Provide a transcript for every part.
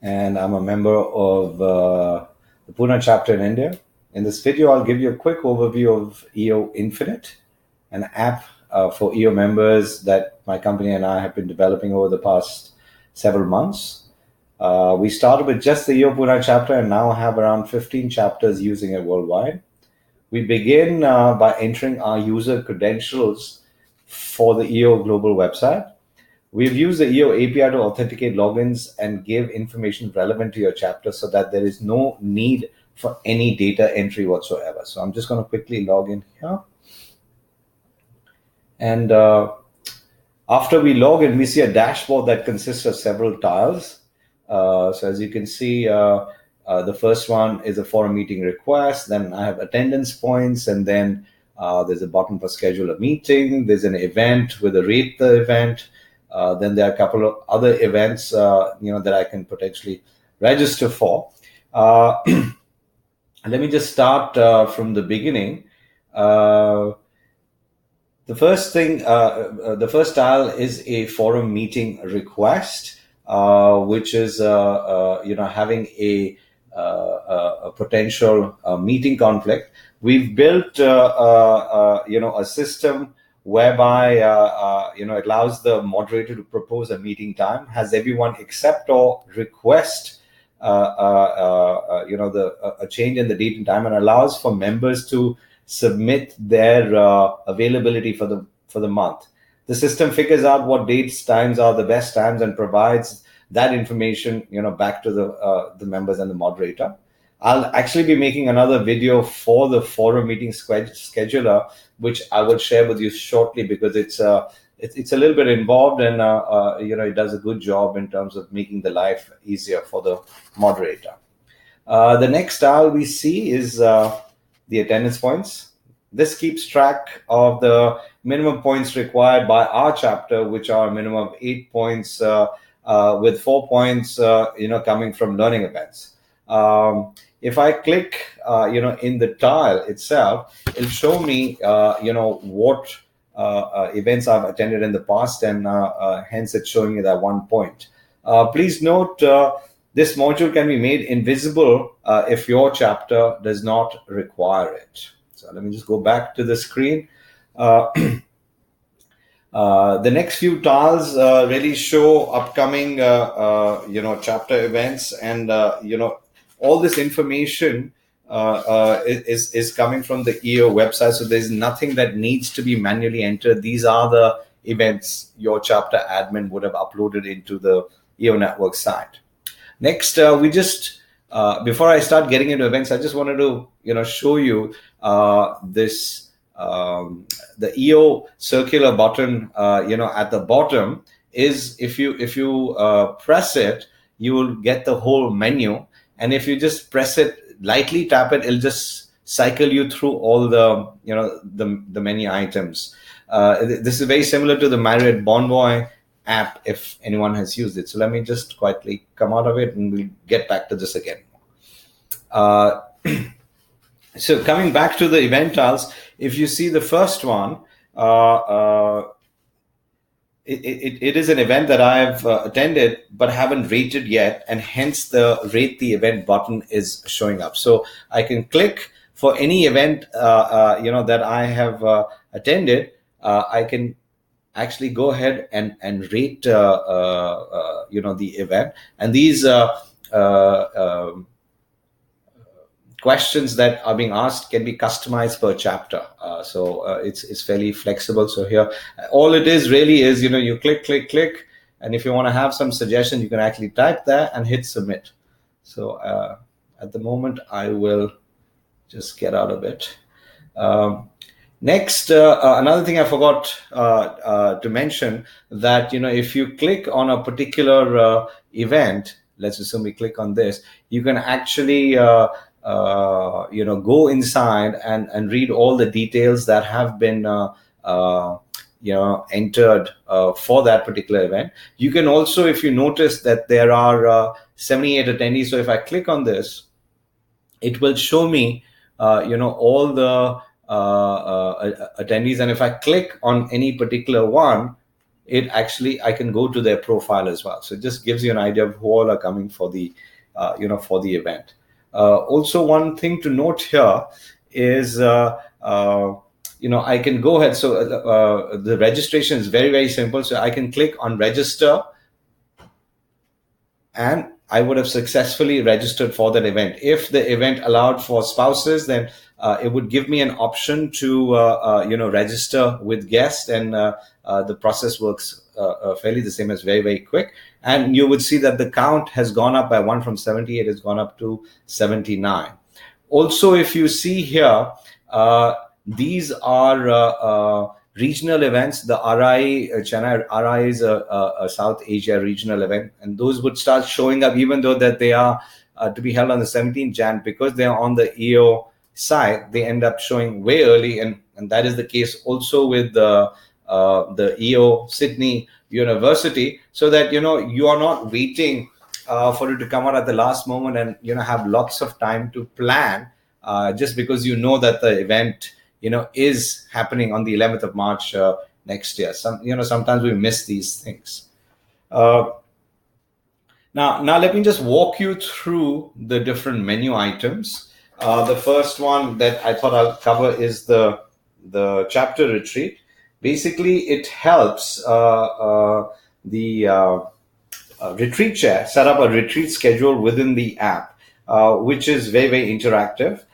and I'm a member of the Pune chapter in India. In this video, I'll give you a quick overview of EO Infinite, an app for EO members that my company and I have been developing over the past several months. We started with just the EO Pune chapter and now have around 15 chapters using it worldwide. We begin by entering our user credentials for the EO Global website. We've used the EO API to authenticate logins and give information relevant to your chapter so that there is no need for any data entry whatsoever. So I'm just going to quickly log in here. And after we log in, we see a dashboard that consists of several tiles. So as you can see, the first one is a forum meeting request. Then I have attendance points, and then there's a button for schedule a meeting. There's an event with a rate the event. Then there are a couple of other events, that I can potentially register for. Let me just start from the beginning. The first thing, the first tile is a forum meeting request, which is having a potential meeting conflict. We've built a system whereby it allows the moderator to propose a meeting time, has everyone accept or request a change in the date and time, and allows for members to submit their availability for the month. The system figures out what dates, times are the best times and provides that information back to the members and the moderator. I'll actually be making another video for the forum meeting scheduler, which I will share with you shortly, because it's a little bit involved, and it does a good job in terms of making the life easier for the moderator. The next tile we see is the attendance points. This keeps track of the minimum points required by our chapter, which are a minimum of 8 points, with 4 points, coming from learning events. If I click, in the tile itself, it'll show me, what events I've attended in the past, and hence it's showing me that 1 point. Please note, this module can be made invisible if your chapter does not require it. So let me just go back to the screen. The next few tiles really show upcoming, chapter events, and all this information is coming from the EO website. So there's nothing that needs to be manually entered. These are the events your chapter admin would have uploaded into the EO network site. Next, before I start getting into events, I just wanted to show you this the EO circular button. At the bottom is, if you press it, you will get the whole menu. And if you just press it, lightly tap it, it'll just cycle you through all the the menu items. This is very similar to the Marriott Bonvoy app, if anyone has used it. So let me just quietly come out of it, and we'll get back to this again. So coming back to the event tiles, if you see the first one, it is an event that I've attended but haven't rated yet, and hence the rate the event button is showing up. So I can click for any event that I have attended. I can actually go ahead and rate the event, and these questions that are being asked can be customized per chapter. So it's fairly flexible. So here, all it is really is, you click, and if you want to have some suggestion, you can actually type there and hit submit. So at the moment, I will just get out of it. Next, another thing I forgot to mention, that if you click on a particular event, let's assume we click on this, you can actually go inside and read all the details that have been entered for that particular event. You can also, if you notice that there are 78 attendees, so if I click on this, it will show me all the attendees, and if I click on any particular one, I can go to their profile as well. So it just gives you an idea of who all are coming for the for the event. Also, one thing to note here is I can go ahead. So the registration is very, very simple. So I can click on register, and I would have successfully registered for that event. If the event allowed for spouses, then it would give me an option to register with guests, and the process works fairly the same as very, very quick. And you would see that the count has gone up by 1 from 78, has gone up to 79. Also, if you see here, these are regional events. The RI, Chennai RI is a South Asia regional event, and those would start showing up even though that they are to be held on the 17th Jan, because they are on the EO side, they end up showing way early, and that is the case also with the EO Sydney University, so that you are not waiting for it to come out at the last moment and have lots of time to plan just because that the event is happening on the 11th of March next year. Sometimes we miss these things. Now let me just walk you through the different menu items. The first one that I thought I'll cover is the chapter retreat. Basically, it helps the retreat chair set up a retreat schedule within the app, which is very, very interactive.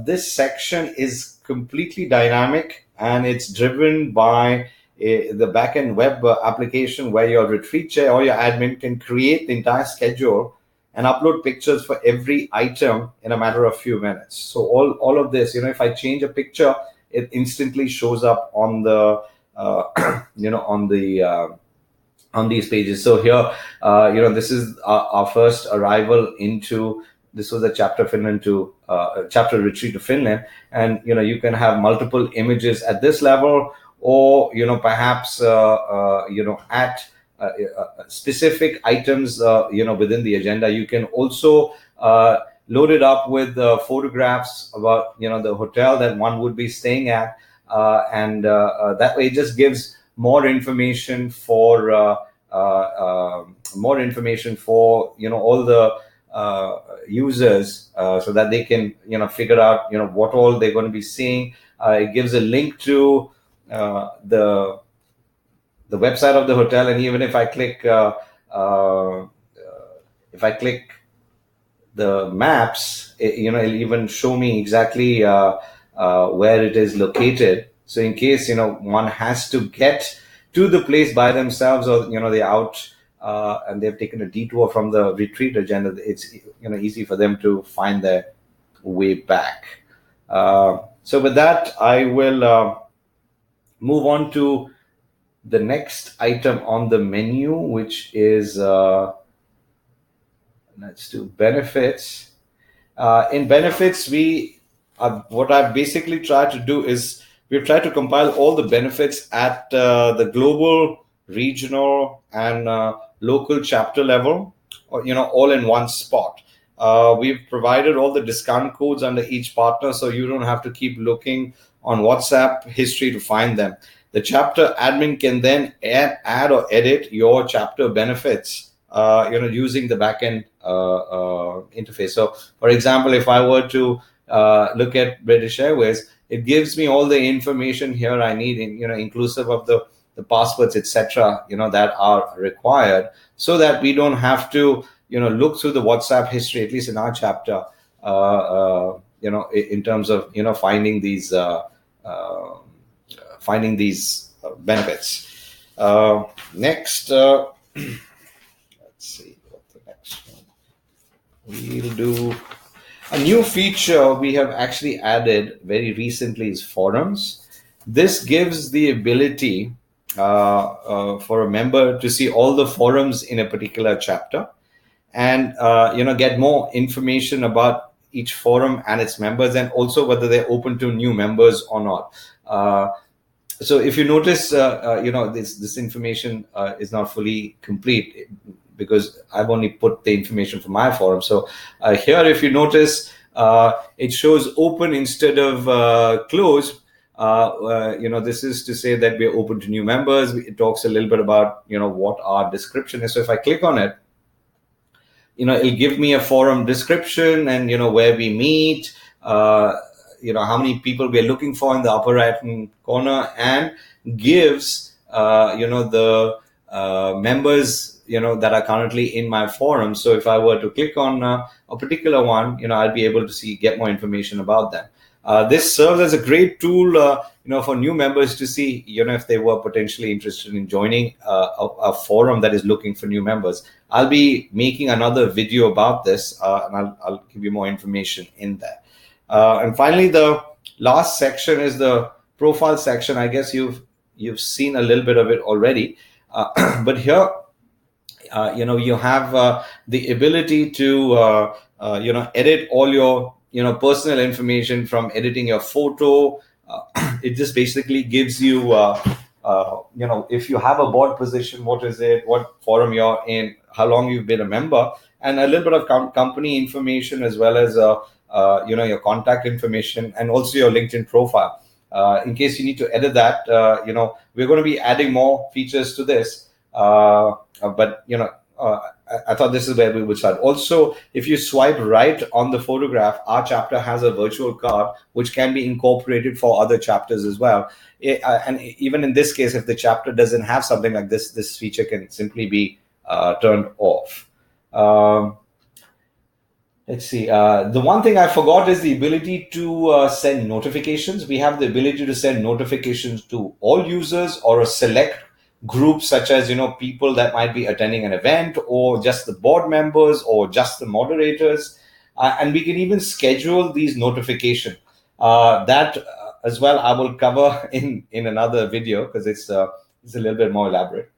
This section is completely dynamic, and it's driven by the backend web application where your retreat chair or your admin can create the entire schedule and upload pictures for every item in a matter of few minutes. So all of this, if I change a picture, it instantly shows up on the on these pages. So here, this is our first arrival into. This was a chapter Finland to chapter retreat to Finland, and you can have multiple images at this level, or perhaps at specific items within the agenda. You can also load it up with photographs about the hotel that one would be staying at, and that way it just gives more information for all the users, so that they can figure out what all they're going to be seeing. It gives a link to the website of the hotel, and even if I click the maps, it'll even show me exactly where it is located. So in case one has to get to the place by themselves, or they're out and they've taken a detour from the retreat agenda, it's easy for them to find their way back. So with that, I will move on to the next item on the menu, which is let's do benefits. In benefits, what I've basically tried to do is we've tried to compile all the benefits at the global, regional, and local chapter level, all in one spot. We've provided all the discount codes under each partner, so you don't have to keep looking on WhatsApp history to find them. The chapter admin can then add or edit your chapter benefits, using the backend interface. So, for example, if I were to look at British Airways, it gives me all the information here I need, inclusive of the passwords, etc., that are required, so that we don't have to, look through the WhatsApp history, at least in our chapter, in terms of, finding these benefits. Next, let's see what the next one we'll do. A new feature we have actually added very recently is forums. This gives the ability for a member to see all the forums in a particular chapter, and get more information about each forum and its members, and also whether they're open to new members or not. So if you notice, this information is not fully complete, because I've only put the information for my forum. So here, if you notice, it shows open instead of closed. This is to say that we're open to new members. It talks a little bit about, what our description is. So if I click on it, it'll give me a forum description and, where we meet, how many people we're looking for in the upper right hand corner, and gives, the members, that are currently in my forum. So if I were to click on a particular one, I'll be able to get more information about them. This serves as a great tool, for new members to see, if they were potentially interested in joining a forum that is looking for new members. I'll be making another video about this, and I'll give you more information in there. And finally, the last section is the profile section. I guess you've seen a little bit of it already, but here, you have the ability to edit all your personal information, from editing your photo. It just basically gives you if you have a board position, what is it, what forum you're in, how long you've been a member, and a little bit of company information, as well as your contact information, and also your LinkedIn profile. In case you need to edit that, we're going to be adding more features to this, but I thought this is where we would start. Also, if you swipe right on the photograph, our chapter has a virtual card which can be incorporated for other chapters as well. And even in this case, if the chapter doesn't have something like this, this feature can simply be turned off. Let's see. The one thing I forgot is the ability to send notifications. We have the ability to send notifications to all users, or a select group, such as people that might be attending an event, or just the board members, or just the moderators, and we can even schedule these notifications. That as well I will cover in another video, because it's a little bit more elaborate.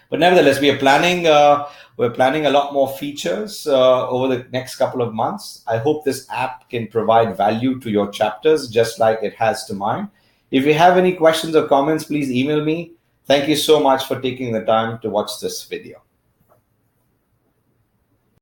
But nevertheless, we're planning a lot more features over the next couple of months. I hope this app can provide value to your chapters, just like it has to mine. If you have any questions or comments, please email me. Thank you so much for taking the time to watch this video.